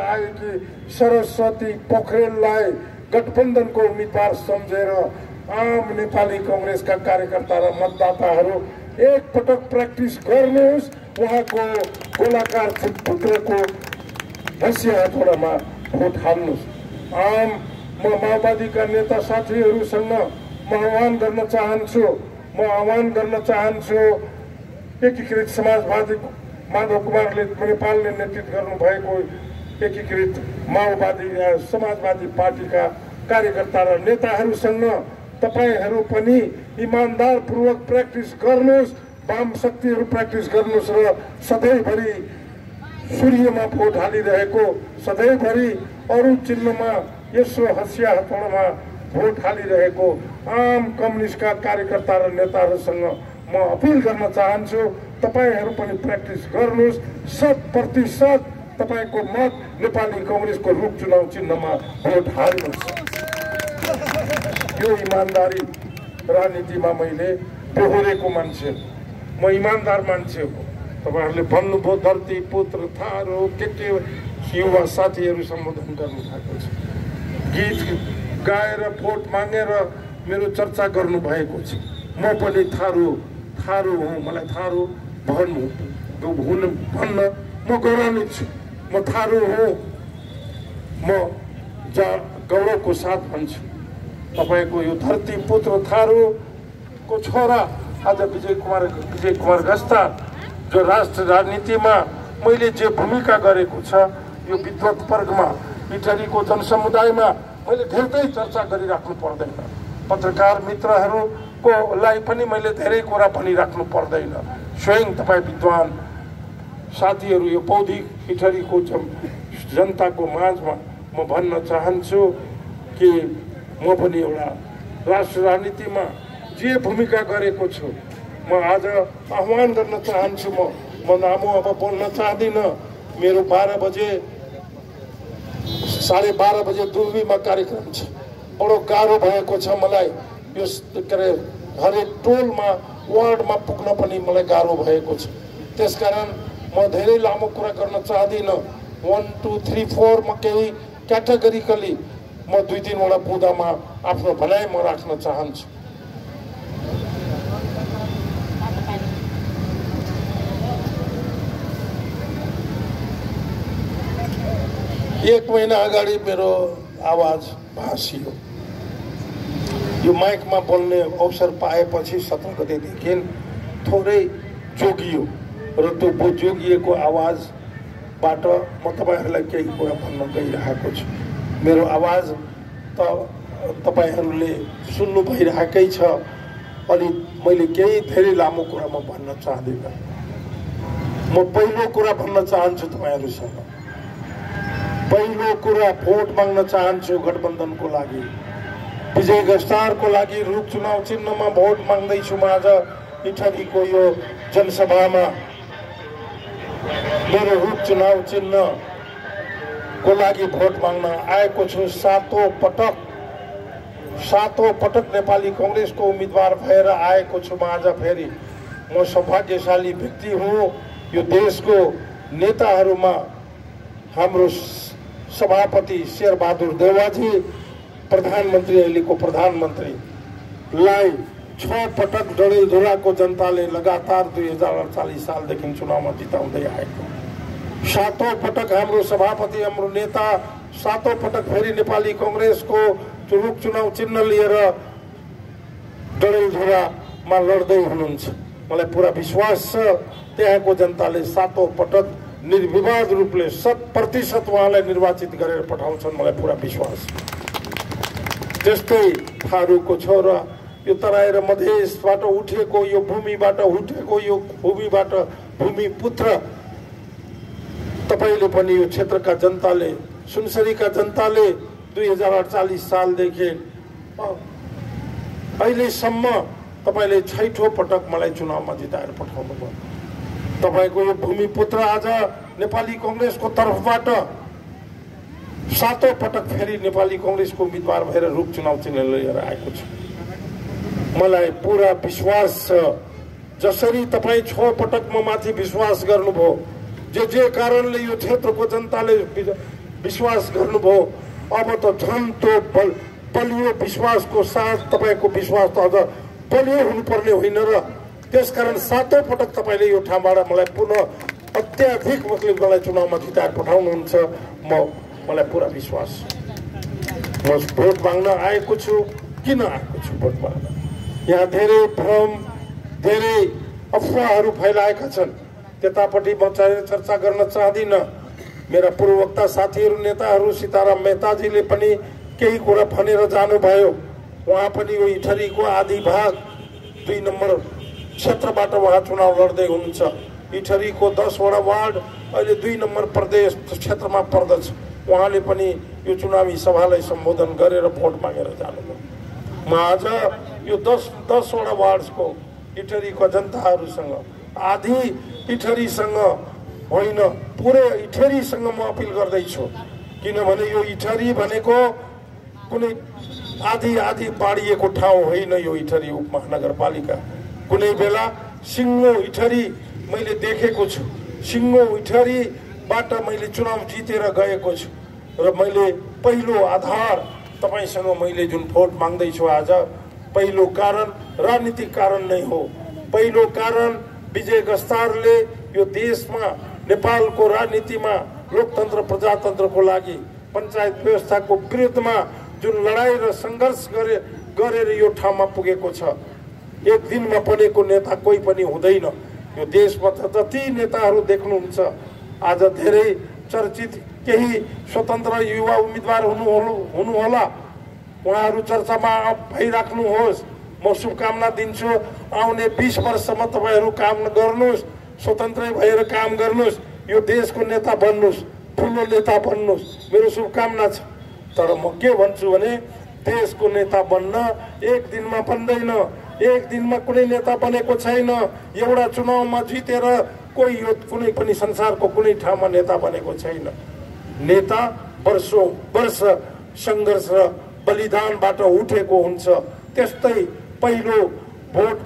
आयो कि सरस्वती पोखरेललाई गठबन्धनको उम्मेदवार सम्झेर आम नेपाली कांग्रेसका कार्यकर्ता र मतदाताहरू एक पटक प्र्याक्टिस गर्नुहोस्, उहाँको गोलाकार पुत्रको हँसिया हथौडामा भोट हाल्नुहोस्। म माओवादीका नेता साथीहरूसँग म आह्वान गर्न चाहन्छु एकीकृत समाजवादी माधव कुमारले नेपालले नेतृत्व गर्नुभएको एकीकृत माओवादी समाजवादी पार्टीका कार्यकर्ता र नेताहरूसँग तपाईहरू पनि इमानदारपूर्वक प्र्याक्टिस गर्नुहोस्, वाम शक्तिहरू प्र्याक्टिस गर्नुहोस् र सधैँभरि सूर्यमा भोट हालिरहेको, सधैँभरि अरू चिन्हमा यसो हँसिया हथौडामा भोट हालिरहेको आम कम्युनिस्टका कार्यकर्ता र नेताहरूसँग म अपिल गर्न चाहन्छु, तपाईहरू पनि प्र्याक्टिस गर्नुहोस्। 100% तपाईको मत नेपाली कांग्रेसको रूप चुनाव चिन्हमा भोट हाल्नुहोस्। यो इमानदारी राजनीतिमा मैले दोहोरेको मान्छे, म इमानदार मान्छे हो। तपाईहरूले भन्नुभयो धरती पुत्र थारो के युवा साथीहरू सम्बोधन गर्नु भएको छ, गीत गाएर भोट मागेर मेरो चर्चा गर्नु भएको छ। म पनि थारू हुँ, मलाई थारू भन्न म गौरवान्वित छु। म थारू हुँ, म गौरवको साथ भन्छु। तपाईको यो धरती पुत्र थारूको छोरा आज विजय कुमार गस्ता जो राष्ट्र राजनीतिमा मैले जे भूमिका गरेको छ, यो विद्वत वर्गमा इटरीको जनसमुदायमा मैले धेरै चर्चा गरिराख्नु पर्दैन। पत्रकार मित्रहरूको लाई पनि मैले धेरै कुरा भनिराख्नु पर्दैन। स्वयं तपाईँ विद्वान साथीहरू यो बौद्धिक इटरीको जनताको माझमा म भन्न चाहन्छु कि म पनि एउटा राष्ट्र राजनीतिमा जे भूमिका गरेको छु, म आज आह्वान गर्न चाहन्छु। म लामो अब बोल्न चाहदिनँ। मेरो 12:30 बजे दुर्बीमा कार्यक्रम छ। बडो गाह्रो भएको छ मलाई, यो हरेक टोलमा वार्डमा पुग्न पनि मलाई गाह्रो भएको छ। त्यसकारण म धेरै लामो कुरा गर्न चाहदिनँ। 1 2 3 4 म केही क्याटेगोरिकली म 2-3 वटा बुँदामा आफ्नो भनाइ म राख्न चाहन्छु। एक महिना अगाडि मेरो आवाज भाँसियो। यो माइकमा बोल्ने अवसर पाएपछि 17 गतेदेखि थोरै जोगियो र त्यो जोगिएको आवाजबाट म तपाईहरूलाई केही कुरा भन्न गइरहेको छु। मेरो आवाज त तपाईहरूले सुन्नु भइरहेकै छ। अनि मैले केही धेरै लामो कुरा म भन्न चाहदिनँ। म पहिलो कुरा भन्न चाहन्छु तपाईहरूसँग। पहिलो कुरा भोट माग्न चाहन्छु गठबन्धनको लागि, विजय गस्तारको लागि रूप चुनाव चिन्हमा भोट माग्दैछु। म आज इटरीको यो जनसभामा मेरो रूप चुनाव चिन्हको लागि भोट माग्न आएको छु। सातौं पटक नेपाली कांग्रेसको उम्मेदवार भएर आएको छु। म आज फेरि म सौभाग्यशाली व्यक्ति हुँ। यो देशको नेताहरूमा हाम्रो सभापति शेरबहादुर देउवाजी, प्रधानमन्त्री अहिलेको प्रधानमन्त्रीलाई 6 पटक डडेलधुराको जनताले लगातार 2048 सालदेखि चुनावमा जिताउँदै आएको। 7औं पटक हाम्रो सभापति, हाम्रो नेता 7औं पटक फेरि नेपाली कांग्रेसको रूप चुनाव चिन्ह लिएर डडेलधुरामा लड्दै हुनुहुन्छ। मलाई पुरा विश्वास छ त्यहाँको जनताले 7औं पटक निर्विवाद रूपले 100% उहाँलाई निर्वाचित गरेर पठाउँछन्। मलाई पुरा विश्वास। त्यस्तै थारूको छोरा, यो तराई र मधेसबाट उठेको, यो भूमिबाट उठेको, यो भूमिबाट भूमिपुत्र, तपाईले पनि यो क्षेत्रका जनताले, सुनसरीका जनताले 2048 सालदेखि अहिलेसम्म तपाईले 6औं पटक मलाई चुनावमा जिताएर पठाउनु भयो। तपाईको यो भूमिपुत्र आज नेपाली कांग्रेसको तर्फबाट 7औं पटक फेरि नेपाली कांग्रेसको उम्मेदवार भएर रूप चुनाव चिन्ह लिएर आएको छु। मलाई पूरा विश्वास छ जसरी तपाई 6 पटक म माथि विश्वास गर्नुभयो, जे कारणले यो क्षेत्रको जनताले विश्वास गर्नुभयो अब त झन् त्यो बलियो विश्वासको साथ तपाईँको विश्वास त अझ बलियो हुनुपर्ने होइन र त्यसकारण सातौं पटक तपाईँले यो ठाउँबाट मलाई पुनः अत्याधिक मतलब मलाई चुनावमा जिताएर पठाउनुहुन्छ मलाई पुरा विश्वास म भोट माग्न आएको छु किन आएको छु भोट माग्न यहाँ धेरै भ्रम धेरै अफवाहहरू फैलाएका छन् त्यतापट्टि म चर्चा गर्न चाहदिनँ मेरा पूर्ववक्ता साथीहरू नेताहरू सीताराम मेहताजीले पनि केही कुरा भनेर जानुभयो उहाँ पनि यो इटहरीको आधी भाग 2 नम्बर क्षेत्रबाट उहाँ चुनाव लड्दै हुनुहुन्छ इटहरीको 10 वटा वार्ड अहिले 2 नम्बर प्रदेश क्षेत्रमा पर्दछ उहाँले पनि यो चुनावी सभालाई सम्बोधन गरेर भोट मागेर जानुभयो म आज यो 10 वटा वार्डको इटहरीको जनताहरूसँग आधी इटहरीसँग होइन पुरै इटहरीसँग म अपिल गर्दैछु किनभने यो इटहरी भनेको कुनै आधी बाडिएको ठाउँ होइन यो इटहरी उपमहानगरपालिका कुनै बेला सिङ्गो इटहरी मैले देखेको छु सिङ्गो इटहरीबाट मैले चुनाव जितेर गएको छु र मैले पहिलो आधार तपाईसँग मैले जुन भोट माग्दैछु आज पहिलो कारण राजनीतिक कारण नै हो पहिलो कारण विजय गस्तारले यो देशमा नेपालको राजनीतिमा लोकतन्त्र प्रजातन्त्रको लागि पञ्चायत व्यवस्थाको विरुद्धमा जुन लडाई र सङ्घर्ष गरेर यो ठाउँमा पुगेको छ एक दिनमा बनेको नेता कोही पनि हुँदैन यो देशमा जति नेताहरू देख्नुहुन्छ आज धेरै चर्चित केही स्वतन्त्र युवा उम्मेदवार हुनुहोला उहाँहरू चर्चामा भइराख्नुहोस् म शुभकामना दिन्छु आउने 20 वर्षसम्म तपाईँहरू काम गर्नुहोस् स्वतन्त्रै भएर काम गर्नुहोस् यो देशको नेता बन्नुहोस् ठुलो नेता बन्नुहोस् मेरो शुभकामना छ तर म के भन्छु भने देशको नेता बन्न एक दिनमा बन्दैन एक दिनमा कुनै नेता बनेको छैन एउटा चुनावमा जितेर कोही यो कुनै पनि संसारको कुनै ठाउँमा नेता बनेको छैन नेता वर्षौं वर्ष सङ्घर्ष र बलिदानबाट उठेको हुन्छ त्यस्तै पहिलो भोट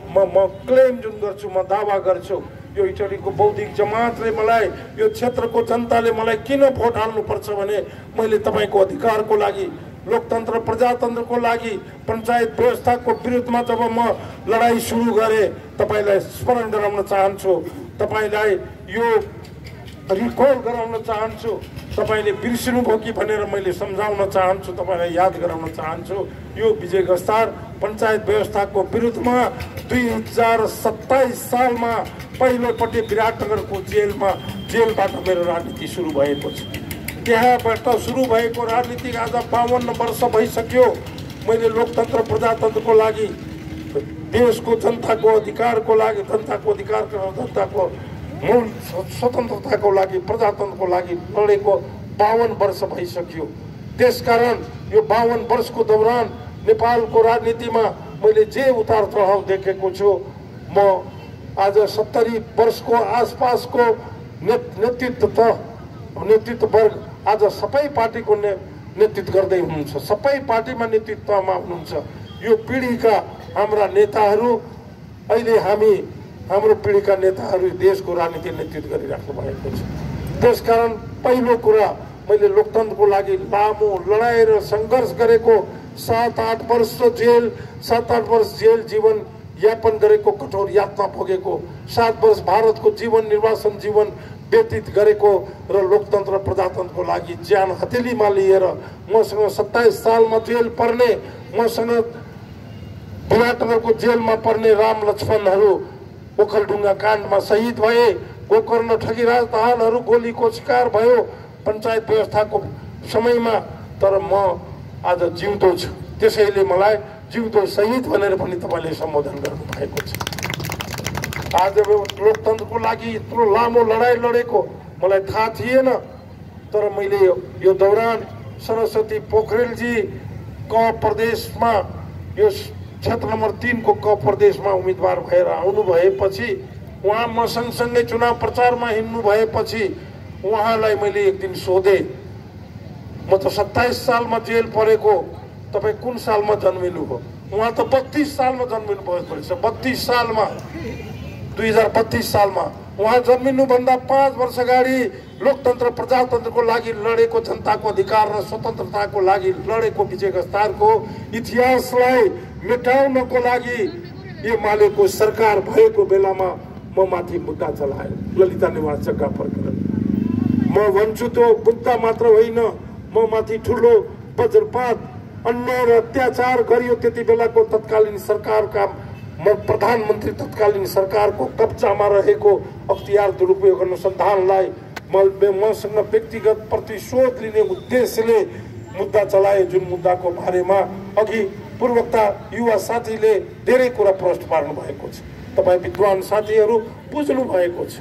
म क्लेम जुन गर्छु म दावा गर्छु यो इटहरीको बौद्धिक जमातले मलाई यो क्षेत्रको जनताले मलाई किन भोट हाल्नुपर्छ भने मैले तपाईँको अधिकारको लागि लोकतन्त्र प्रजातन्त्रको लागि पञ्चायत व्यवस्थाको विरुद्धमा जब म लडाई सुरु गरेँ तपाईँलाई स्मरण गराउन चाहन्छु तपाईँलाई यो रिकल गराउन चाहन्छु तपाईँले बिर्सिनुभयो कि भनेर मैले सम्झाउन चाहन्छु तपाईँलाई याद गराउन चाहन्छु यो विजय गस्तार पञ्चायत व्यवस्थाको विरुद्धमा 2027 सालमा पहिलोपटि विराटनगरको जेलबाट मेरो राजनीति सुरु भएको छ त्यहाँबाट सुरु भएको राजनीति आज 52 वर्ष भइसक्यो मैले लोकतन्त्र प्रजातन्त्रको लागि देशको जनताको अधिकारको लागि जनताको मूल स्वतन्त्रताको लागि प्रजातन्त्रको लागि लडेको 52 वर्ष भइसक्यो त्यसकारण यो 52 वर्षको दौरान नेपालको राजनीतिमा मैले जे उतार चढाव देखेको छु म आज 70 वर्षको आसपासको नेतृत्व वर्ग आज सबै पार्टीको नेतृत्व गर्दै हुनुहुन्छ सबै पार्टीमा नेतृत्वमा हुनुहुन्छ यो पिढीका हाम्रा नेताहरू अहिले हाम्रो पिढीका नेताहरू देशको राजनीति नेतृत्व गरिराख्नु भएको छ त्यसकारण पहिलो कुरा मैले लोकतन्त्रको लागि लामो लडाई र सङ्घर्ष गरेको 7-8 वर्ष जेल जीवन यापन गरेको कठोर यातना भोगेको 7 वर्ष भारतको जीवन निर्वासन जीवन व्यतीत गरेको र लोकतन्त्र प्रजातन्त्रको लागि ज्यान हथेलीमा लिएर मसँग 27 सालमा जेल पर्ने मसँग विराटनगरको जेलमा पर्ने राम लक्ष्मणहरू ओखलढुङ्गा काण्डमा शहीद भए गोकर्ण ठगी राजधानीहरू गोलीको शिकार भयो पञ्चायत व्यवस्थाको समयमा तर म आज जिउँदो छु त्यसैले मलाई जिउँदो शहीद भनेर पनि तपाईँले सम्बोधन गर्नु भएको छ आज लोकतन्त्रको लागि यत्रो लामो लडाई लडेको मलाई थाहा थिएन तर मैले यो दौरान सरस्वती पोखरेलजी क प्रदेशमा यो क्षेत्र नम्बर 3 को क प्रदेशमा उम्मेदवार भएर आउनु भएपछि उहाँ म सँगसँगै चुनाव प्रचारमा हिँड्नु भएपछि उहाँलाई मैले एक दिन सोधे म त 27 सालमा जेल परेको तपाईँ कुन सालमा जन्मिनु हो उहाँ त 32 सालमा जन्मिनु भएको रहेछ 32 सालमा 2032 सालमा उहाँ जन्मिनुभन्दा 5 वर्ष अगाडि लोकतन्त्र प्रजातन्त्रको लागि लडेको, जनताको अधिकार र स्वतन्त्रताको लागि लडेको विजय गस्तारको इतिहासलाई मेटाउनको लागि एमालेको सरकार भएको बेलामा म माथि मुद्दा चलायो, ललिता निवास जग्गा प्रकरण। म भन्छु त्यो मुद्दा मात्र होइन, म माथि ठुलो वज्रपात, अन्याय र अत्याचार गरियो। त्यति बेलाको तत्कालीन सरकारका प्रधानमन्त्री तत्कालीन सरकारको कब्जामा रहेको अख्तियार दुरुपयोग अनुसन्धानलाई मसँग व्यक्तिगत प्रतिशोध लिने उद्देश्यले मुद्दा चलाए, जुन मुद्दाको बारेमा अघि पूर्वक्ता युवा साथीले धेरै कुरा प्रश्न पार्नु भएको छ। तपाईँ विद्वान साथीहरू बुझ्नु भएको छ।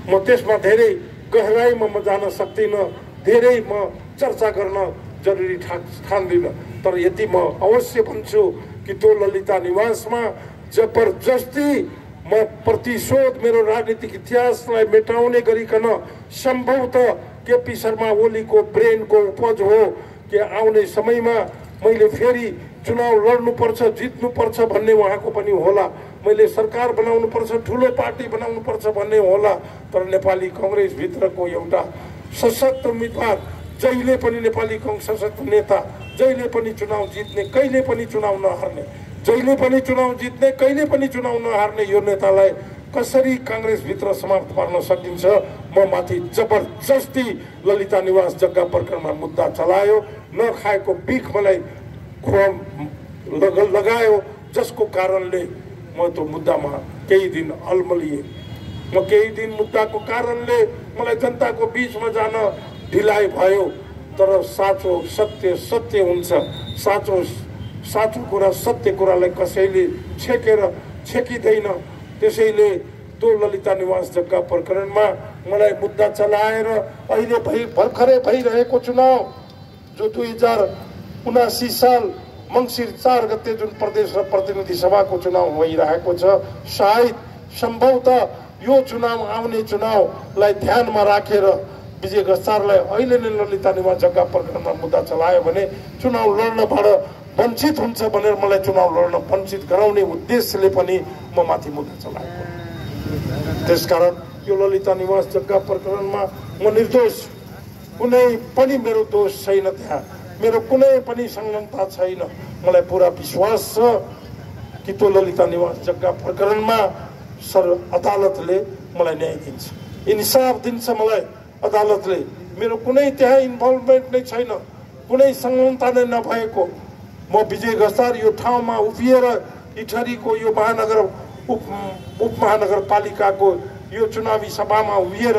म त्यसमा धेरै गहराईमा म जान सक्दिनँ, धेरै म चर्चा गर्न जरुरी ठान्दिनँ, तर यति म अवश्य भन्छु कि त्यो ललिता निवासमा जबरजस्ती म प्रतिशोध मेरो राजनीतिक इतिहासलाई मेटाउने गरिकन सम्भवतः केपी शर्मा ओलीको ब्रेनको उपज हो कि आउने समयमा मैले फेरि चुनाव लड्नुपर्छ, जित्नुपर्छ भन्ने उहाँको पनि होला, मैले सरकार बनाउनुपर्छ, ठुलो पार्टी बनाउनुपर्छ भन्ने होला। तर नेपाली कांग्रेसभित्रको एउटा सशक्त उम्मेदवार, जहिले पनि नेपाली कांग्रेस सशक्त नेता, जहिले पनि चुनाव जित्ने, कहिले पनि चुनाव नहार्ने, जहिले पनि चुनाव जित्ने, कहिले पनि चुनाव नहार्ने यो नेतालाई कसरी कांग्रेसभित्र समाप्त पार्न सकिन्छ। म माथि जबरजस्ती ललिता निवास जग्गा प्रकरणमा मुद्दा चलायो, नखाएको बिख मलाई लगायो, जसको कारणले म त्यो मुद्दामा केही दिन अल्मलिए। म केही दिन मुद्दाको कारणले मलाई जनताको बीचमा जान ढिलाइ भयो, तर साँचो सत्य सत्य हुन्छ। साँचो कुरा, सत्य कुरालाई कसैले छेकिँदैन। त्यसैले त्यो ललिता निवास जग्गा प्रकरणमा मलाई मुद्दा चलाएर अहिले भर्खरै भइरहेको चुनाव, जो 2079 साल मङ्सिर 4 गते जुन प्रदेश र प्रतिनिधि सभाको चुनाव भइरहेको छ, सायद सम्भवतः यो चुनाव, आउने चुनावलाई ध्यानमा राखेर विजय गस्तारलाई अहिले नै ललिता निवास जग्गा प्रकरणमा मुद्दा चलायो भने चुनाव लड्नबाट वञ्चित हुन्छ भनेर मलाई चुनाव लड्न वञ्चित गराउने उद्देश्यले पनि म माथि मुद्दा चलाएको। त्यसकारण यो ललिता निवास जग्गा प्रकरणमा म निर्दोष, कुनै पनि मेरो दोष छैन, त्यहाँ मेरो कुनै पनि संलग्नता छैन। मलाई पुरा विश्वास छ कि त्यो ललिता निवास जग्गा प्रकरणमा अदालतले मलाई न्याय दिन्छ, इन्साफ दिन्छ मलाई अदालतले। मेरो कुनै त्यहाँ इन्भल्भमेन्ट नै छैन, कुनै संलग्नता नै नभएको म विजय गस्तार यो ठाउँमा उभिएर इटहरीको यो उपमहानगरपालिकाको यो चुनावी सभामा उभिएर